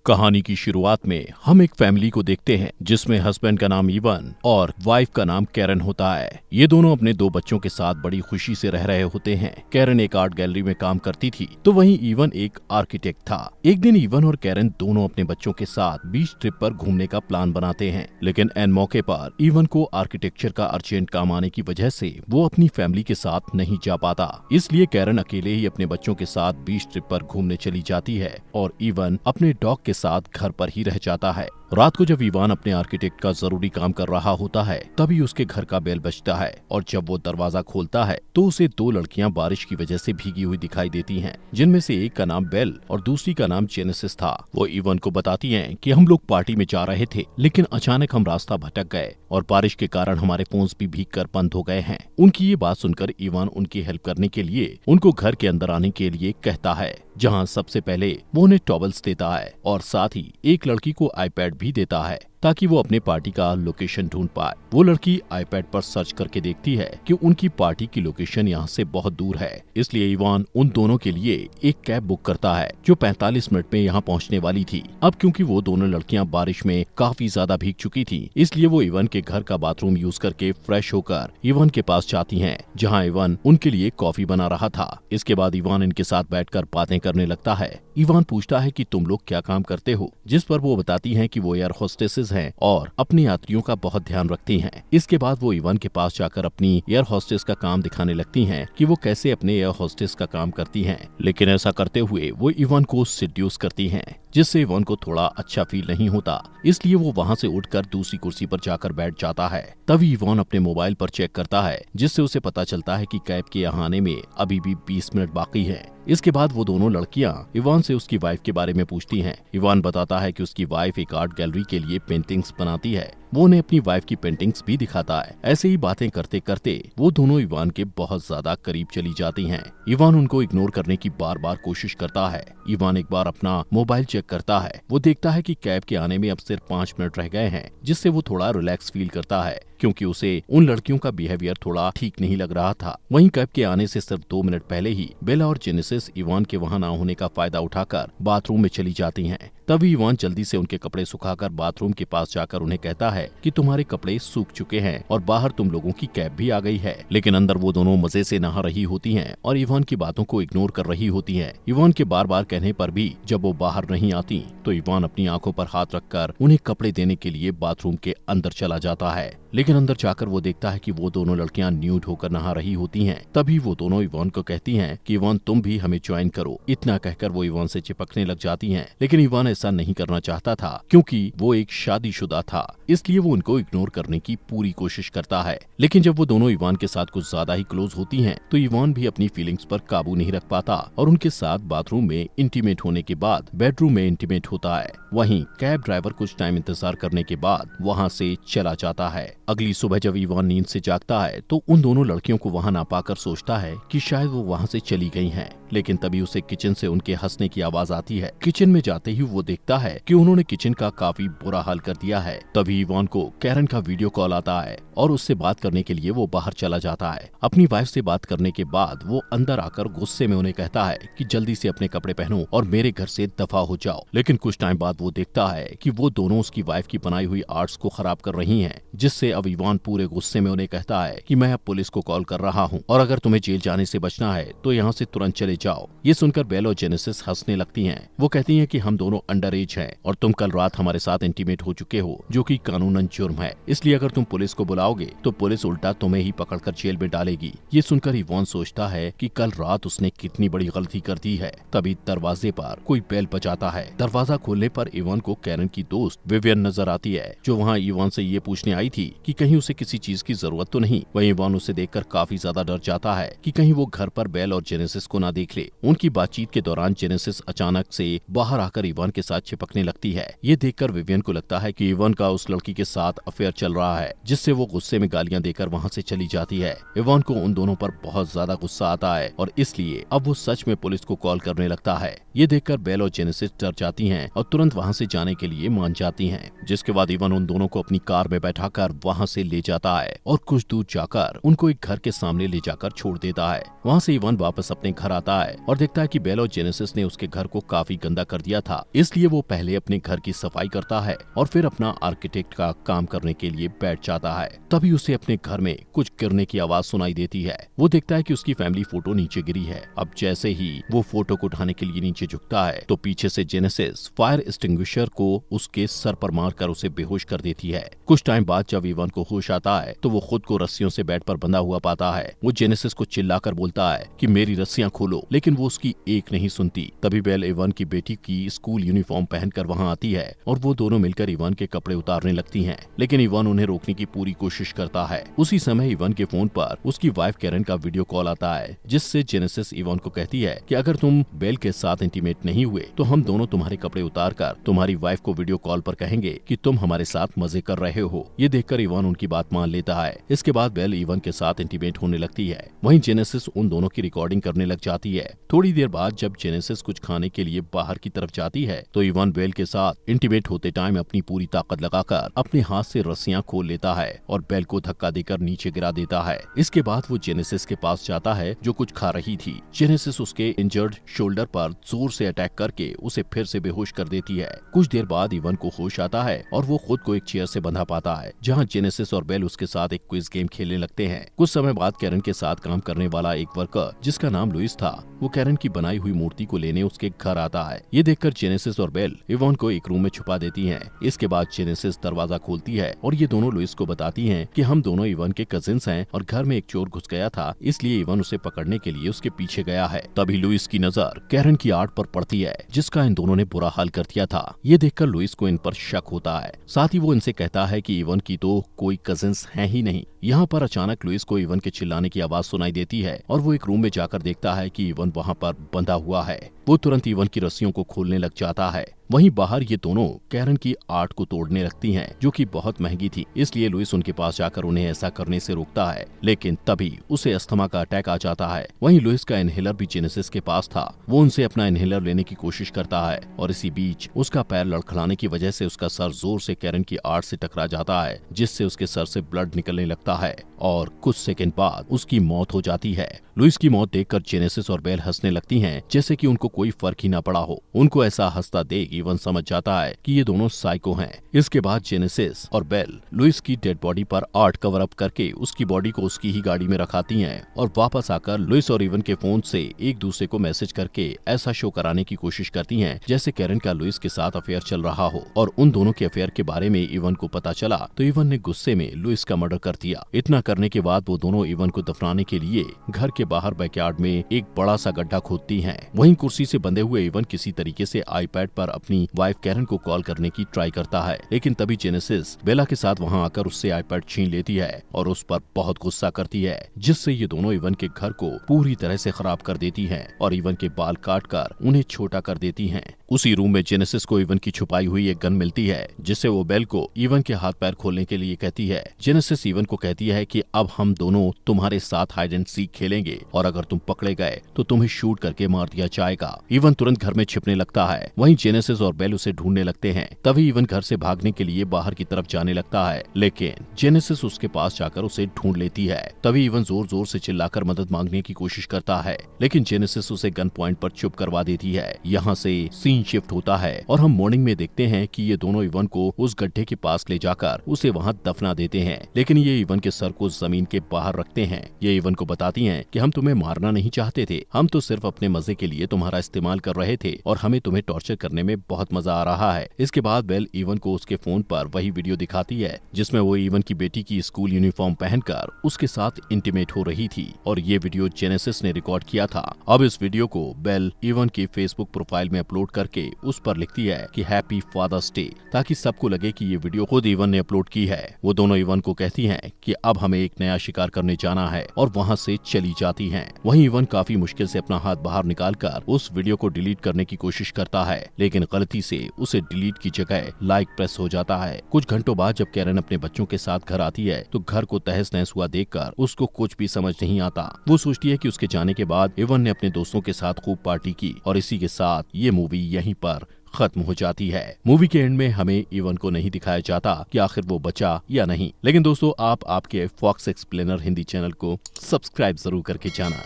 कहानी की शुरुआत में हम एक फैमिली को देखते हैं जिसमें हस्बैंड का नाम इवन और वाइफ का नाम कैरन होता है। ये दोनों अपने 2 बच्चों के साथ बड़ी खुशी से रह रहे होते हैं। कैरन एक आर्ट गैलरी में काम करती थी तो वहीं इवन एक आर्किटेक्ट था। एक दिन इवन और कैरन दोनों अपने बच्चों के साथ बीच ट्रिप पर घूमने का प्लान बनाते हैं, लेकिन एन मौके पर इवन को आर्किटेक्चर का अर्जेंट काम आने की वजह से वो अपनी फैमिली के साथ नहीं जा पाता। इसलिए कैरन अकेले ही अपने बच्चों के साथ बीच ट्रिप पर घूमने चली जाती है और इवन अपने डॉग के साथ घर पर ही रह जाता है। रात को जब इवान अपने आर्किटेक्ट का जरूरी काम कर रहा होता है तभी उसके घर का बेल बजता है और जब वो दरवाजा खोलता है तो उसे 2 लड़कियां बारिश की वजह से भीगी हुई दिखाई देती हैं, जिनमें से एक का नाम बेल और दूसरी का नाम जेनेसिस था। वो इवान को बताती हैं कि हम लोग पार्टी में जा रहे थे लेकिन अचानक हम रास्ता भटक गए और बारिश के कारण हमारे फोन्स भी भीगकर बंद हो गए हैं। उनकी ये बात सुनकर इवान उनकी हेल्प करने के लिए उनको घर के अंदर आने के लिए कहता है, जहाँ सबसे पहले वो उन्हें टॉवल्स देता है और साथ ही एक लड़की को आईपैड भी देता है ताकि वो अपने पार्टी का लोकेशन ढूंढ पाए। वो लड़की आईपैड पर सर्च करके देखती है कि उनकी पार्टी की लोकेशन यहाँ से बहुत दूर है, इसलिए इवान उन दोनों के लिए एक कैब बुक करता है जो 45 मिनट में यहाँ पहुँचने वाली थी। अब क्योंकि वो दोनों लड़कियाँ बारिश में काफी ज्यादा भीग चुकी थी, इसलिए वो इवान के घर का बाथरूम यूज करके फ्रेश होकर इवान के पास जाती है, जहाँ इवान उनके लिए कॉफी बना रहा था। इसके बाद इवान इनके साथ बैठकर बातें करने लगता है। इवान पूछता है कि तुम लोग क्या काम करते हो, जिस पर वो बताती हैं कि वो एयर होस्टेसेस हैं और अपने यात्रियों का बहुत ध्यान रखती हैं। इसके बाद वो इवान के पास जाकर अपनी एयर होस्टेस का काम दिखाने लगती हैं कि वो कैसे अपने एयर होस्टेस का काम करती हैं, लेकिन ऐसा करते हुए वो इवान को सिड्यूस करती हैं, जिससे इवान को थोड़ा अच्छा फील नहीं होता। इसलिए वो वहाँ से उठकर दूसरी कुर्सी पर जाकर बैठ जाता है। तभी इवान अपने मोबाइल पर चेक करता है, जिससे उसे पता चलता है कि कैब के यहाँ आने में अभी भी 20 मिनट बाकी है। इसके बाद वो दोनों लड़कियां इवान से उसकी वाइफ के बारे में पूछती हैं। इवान बताता है कि उसकी वाइफ एक आर्ट गैलरी के लिए पेंटिंग्स बनाती है। वो उन्हें अपनी वाइफ की पेंटिंग्स भी दिखाता है। ऐसे ही बातें करते करते वो दोनों इवान के बहुत ज्यादा करीब चली जाती हैं। इवान उनको इग्नोर करने की बार बार कोशिश करता है। इवान एक बार अपना मोबाइल चेक करता है। वो देखता है कि कैब के आने में अब सिर्फ 5 मिनट रह गए हैं, जिससे वो थोड़ा रिलैक्स फील करता है, क्योंकि उसे उन लड़कियों का बिहेवियर थोड़ा ठीक नहीं लग रहा था। वहीं कैब के आने से सिर्फ 2 मिनट पहले ही बेला और जेनेसिस इवान के वहां ना होने का फायदा उठाकर बाथरूम में चली जाती हैं। तभी इवान जल्दी से उनके कपड़े सुखाकर बाथरूम के पास जाकर उन्हें कहता है कि तुम्हारे कपड़े सूख चुके हैं और बाहर तुम लोगों की कैब भी आ गई है। लेकिन अंदर वो दोनों मजे से नहा रही होती हैं और इवान की बातों को इग्नोर कर रही होती हैं। इवान के बार बार कहने पर भी जब वो बाहर नहीं आती तो इवान अपनी आंखों पर हाथ रखकर उन्हें कपड़े देने के लिए बाथरूम के अंदर चला जाता है। लेकिन अंदर जाकर वो देखता है कि वो दोनों लड़कियां न्यूड होकर नहा रही होती हैं। तभी वो दोनों इवान को कहती हैं कि इवान तुम भी हमें ज्वाइन करो। इतना कहकर वो इवान से चिपकने लग जाती हैं, लेकिन इवान ऐसा नहीं करना चाहता था क्योंकि वो एक शादीशुदा था, इसलिए वो उनको इग्नोर करने की पूरी कोशिश करता है। लेकिन जब वो दोनों इवान के साथ कुछ ज्यादा ही क्लोज होती हैं तो इवान भी अपनी फीलिंग्स पर काबू नहीं रख पाता और उनके साथ बाथरूम में इंटीमेट होने के बाद बेडरूम में इंटीमेट होता है। वहीं कैब ड्राइवर कुछ टाइम इंतजार करने के बाद वहाँ से चला जाता है। अगली सुबह जब इवान नींद से जागता है तो उन दोनों लड़कियों को वहाँ ना पाकर सोचता है कि शायद वो वहाँ से चली गई हैं। लेकिन तभी उसे किचन से उनके हंसने की आवाज आती है। किचन में जाते ही वो देखता है कि उन्होंने किचन का काफी बुरा हाल कर दिया है। तभी इवान को कैरन का वीडियो कॉल आता है और उससे बात करने के लिए वो बाहर चला जाता है। अपनी वाइफ से बात करने के बाद वो अंदर आकर गुस्से में उन्हें कहता है कि जल्दी से अपने कपड़े पहनो और मेरे घर से दफा हो जाओ। लेकिन कुछ टाइम बाद वो देखता है कि वो दोनों उसकी वाइफ की बनाई हुई आर्ट्स को खराब कर रही हैं, जिससे अब इवान पूरे गुस्से में उन्हें कहता है कि मैं अब पुलिस को कॉल कर रहा हूँ और अगर तुम्हें जेल जाने से बचना है तो यहाँ से तुरंत चले जाओ। ये सुनकर बेल और जेनेसिस हंसने लगती हैं। वो कहती हैं कि हम दोनों अंडर एज हैं और तुम कल रात हमारे साथ इंटीमेट हो चुके हो, जो कि कानूनन जुर्म है, इसलिए अगर तुम पुलिस को बुलाओगे तो पुलिस उल्टा तुम्हें ही पकड़कर जेल में डालेगी। ये सुनकर इवान सोचता है कि कल रात उसने कितनी बड़ी गलती कर दी है। तभी दरवाजे पर कोई बेल बजाता है। दरवाजा खोलने पर इवान को कैरन की दोस्त विवियन नजर आती है, जो वहाँ इवान से ये पूछने आई थी कि कहीं उसे किसी चीज की जरूरत तो नहीं। वहीं इवान उसे देखकर काफी ज्यादा डर जाता है कि कहीं वो घर पर बेल और जेनेसिस को ना देख ले। उनकी बातचीत के दौरान जेनेसिस अचानक से बाहर आकर इवान के साथ चिपकने लगती है। ये देखकर विवियन को लगता है कि इवान का उस लड़की के साथ अफेयर चल रहा है, जिससे वो गुस्से में गालियां देकर वहाँ से चली जाती है। इवान को उन दोनों पर बहुत ज्यादा गुस्सा आता है और इसलिए अब वो सच में पुलिस को कॉल करने लगता है। ये देखकर बेल और जेनेसिस डर जाती हैं और तुरंत वहाँ से जाने के लिए मान जाती हैं। जिसके बाद इवान उन दोनों को अपनी कार में बैठाकर वहाँ से ले जाता है और कुछ दूर जाकर उनको एक घर के सामने ले जाकर छोड़ देता है। वहाँ से इवान वापस अपने घर आता आता है और देखता है कि बेल और जेनेसिस ने उसके घर को काफी गंदा कर दिया था, इसलिए वो पहले अपने घर की सफाई करता है और फिर अपना आर्किटेक्ट का काम करने के लिए बैठ जाता है। तभी उसे अपने घर में कुछ गिरने की आवाज सुनाई देती है। वो देखता है कि उसकी फैमिली फोटो नीचे गिरी है। अब जैसे ही वो फोटो को उठाने के लिए नीचे झुकता है तो पीछे से जेनेसिस फायर एक्सटिंग्विशर को उसके सर पर मारकर उसे बेहोश कर देती है। कुछ टाइम बाद जब इवन को होश आता है तो वो खुद को रस्सियों से बेड पर बंधा हुआ पाता है। वो जेनेसिस को चिल्लाकर बोलता है कि मेरी रस्सियां खोलो, लेकिन वो उसकी एक नहीं सुनती। तभी बेल इवन की बेटी की स्कूल यूनिफॉर्म पहनकर वहां आती है और वो दोनों मिलकर इवन के कपड़े उतारने लगती हैं, लेकिन इवन उन्हें रोकने की पूरी कोशिश करता है। उसी समय इवन के फोन पर उसकी वाइफ कैरन का वीडियो कॉल आता है, जिससे जेनेसिस इवन को कहती है कि अगर तुम बेल के साथ इंटीमेट नहीं हुए तो हम दोनों तुम्हारे कपड़े उतारकर तुम्हारी वाइफ को वीडियो कॉल पर कहेंगे कि तुम हमारे साथ मजे कर रहे हो। ये देखकर इवन उनकी बात मान लेता है। इसके बाद बेल इवन के साथ इंटीमेट होने लगती है। वहीं जेनेसिस उन दोनों की रिकॉर्डिंग करने लग जाती है। थोड़ी देर बाद जब जेनेसिस कुछ खाने के लिए बाहर की तरफ जाती है तो इवन बेल के साथ इंटीमेट होते टाइम अपनी पूरी ताकत लगाकर अपने हाथ से रस्सियां खोल लेता है और बेल को धक्का देकर नीचे गिरा देता है। इसके बाद वो जेनेसिस के पास जाता है जो कुछ खा रही थी। जेनेसिस उसके इंजर्ड शोल्डर पर जोर से अटैक करके उसे फिर से बेहोश कर देती है। कुछ देर बाद इवन को होश आता है और वो खुद को एक चेयर से बंधा पाता है, जहाँ जेनेसिस और बेल उसके साथ एक क्विज गेम खेलने लगते हैं। कुछ समय बाद कैरन के साथ काम करने वाला एक वर्कर जिसका नाम लुइस था, वो कैरन की बनाई हुई मूर्ति को लेने उसके घर आता है। ये देखकर जेनेसिस और बेल इवन को एक रूम में छुपा देती हैं। इसके बाद जेनेसिस दरवाजा खोलती है और ये दोनों लुइस को बताती हैं कि हम दोनों इवन के कजिन्स हैं और घर में एक चोर घुस गया था, इसलिए इवन उसे पकड़ने के लिए उसके पीछे गया है। तभी लुइस की नजर कैरन की आर्ट पर पड़ती है, जिसका इन दोनों ने बुरा हाल कर दिया था। ये देखकर लुइस को इन पर शक होता है। साथ ही वो इनसे कहता है कि इवन की तो कोई कजिन्स है ही नहीं। यहाँ पर अचानक लुइस को इवन के चिल्लाने की आवाज सुनाई देती है और वो एक रूम में जाकर देखता है कि इवन वहाँ पर बंधा हुआ है। वो तुरंत इवन की रस्सियों को खोलने लग जाता है। वहीं बाहर ये दोनों कैरन की आर्ट को तोड़ने लगती हैं, जो कि बहुत महंगी थी, इसलिए लुइस उनके पास जाकर उन्हें ऐसा करने से रोकता है, लेकिन तभी उसे अस्थमा का अटैक आ जाता है। वहीं लुइस का इनहेलर भी जेनेसिस के पास था। वो उनसे अपना इनहेलर लेने की कोशिश करता है और इसी बीच उसका पैर लड़खड़ाने की वजह से उसका सर जोर से कैरन की आर्ट से टकरा जाता है, जिससे उसके सर से ब्लड निकलने लगता है और कुछ सेकंड बाद उसकी मौत हो जाती है। लुइस की मौत देखकर जेनेसिस और बेल हंसने लगती हैं, जैसे कि उनको कोई फर्क ही ना पड़ा हो। उनको ऐसा हंसता देख इवन समझ जाता है कि ये दोनों साइको हैं। इसके बाद जेनेसिस और बेल लुइस की डेड बॉडी पर आर्ट कवर अप करके उसकी बॉडी को उसकी ही गाड़ी में रखाती हैं और वापस आकर लुइस और इवन के फोन से एक दूसरे को मैसेज करके ऐसा शो कराने की कोशिश करती हैं जैसे कैरन का लुइस के साथ अफेयर चल रहा हो। और उन दोनों के अफेयर के बारे में इवन को पता चला तो इवन ने गुस्से में लुइस का मर्डर कर दिया। इतना करने के बाद वो दोनों इवन को दफनाने के लिए घर के बाहर बैकयार्ड में एक बड़ा सा गड्ढा खोदती हैं। वहीं कुर्सी से बंधे हुए इवन किसी तरीके से आईपैड पर अपनी वाइफ कैरन को कॉल करने की ट्राई करता है, लेकिन तभी जेनेसिस बेला के साथ वहां आकर उससे आईपैड छीन लेती है और उस पर बहुत गुस्सा करती है, जिससे ये दोनों इवन के घर को पूरी तरह से खराब कर देती हैं और इवन के बाल काटकर उन्हें छोटा कर देती हैं। उसी रूम में जेनेसिस को इवन की छुपाई हुई एक गन मिलती है, जिससे वो बेल को इवन के हाथ पैर खोलने के लिए कहती है। जेनेसिस इवन को कहती है कि अब हम दोनों तुम्हारे साथ हाइड एंड सीक खेलेंगे और अगर तुम पकड़े गए तो तुम्हें शूट करके मार दिया जाएगा। इवन तुरंत घर में छिपने लगता है। वहीं जेनेसिस और बेल उसे ढूंढने लगते हैं। तभी इवन घर से भागने के लिए बाहर की तरफ जाने लगता है, लेकिन जेनेसिस उसके पास जाकर उसे ढूंढ लेती है। तभी इवन जोर जोर से चिल्लाकर मदद मांगने की कोशिश करता है, लेकिन जेनेसिस उसे गन पॉइंट पर चुप करवा देती है। यहाँ से सीन शिफ्ट होता है और हम मॉर्निंग में देखते हैं कि ये दोनों इवन को उस गड्ढे के पास ले जाकर उसे वहाँ दफना देते हैं, लेकिन ये इवन के सर को जमीन के बाहर रखते हैं। ये इवन को बताती हैं कि हम तुम्हें मारना नहीं चाहते थे, हम तो सिर्फ अपने मजे के लिए तुम्हारा इस्तेमाल कर रहे थे और हमें तुम्हें टॉर्चर करने में बहुत मजा आ रहा है। इसके बाद बेल इवन को उसके फोन पर वही वीडियो दिखाती है जिसमें वो इवन की बेटी की स्कूल यूनिफॉर्म पहनकर उसके साथ इंटीमेट हो रही थी और ये वीडियो जेनेसिस ने रिकॉर्ड किया था। अब इस वीडियो को बेल इवन की फेसबुक प्रोफाइल में अपलोड करके उस पर लिखती है कि हैप्पी फादर्स डे, ताकि सबको लगे कि ये वीडियो खुद इवन ने अपलोड की है। वो दोनों इवन को कहती हैं कि अब हमें एक नया शिकार करने जाना है और वहाँ से चली जाती हैं। वहीं इवन काफी मुश्किल से अपना हाथ बाहर निकालकर उस वीडियो को डिलीट करने की कोशिश करता है, लेकिन गलती से उसे डिलीट की जगह लाइक प्रेस हो जाता है। कुछ घंटों बाद जब कैरन अपने बच्चों के साथ घर आती है तो घर को तहस नहस हुआ देखकर उसको कुछ भी समझ नहीं आता। वो सोचती है कि उसके जाने के बाद इवन ने अपने दोस्तों के साथ खूब पार्टी की और इसी के साथ ये मूवी यहीं पर खत्म हो जाती है। मूवी के एंड में हमें इवन को नहीं दिखाया जाता कि आखिर वो बचा या नहीं, लेकिन दोस्तों आप आपके फॉक्स एक्सप्लेनर हिंदी चैनल को सब्सक्राइब जरूर करके जाना।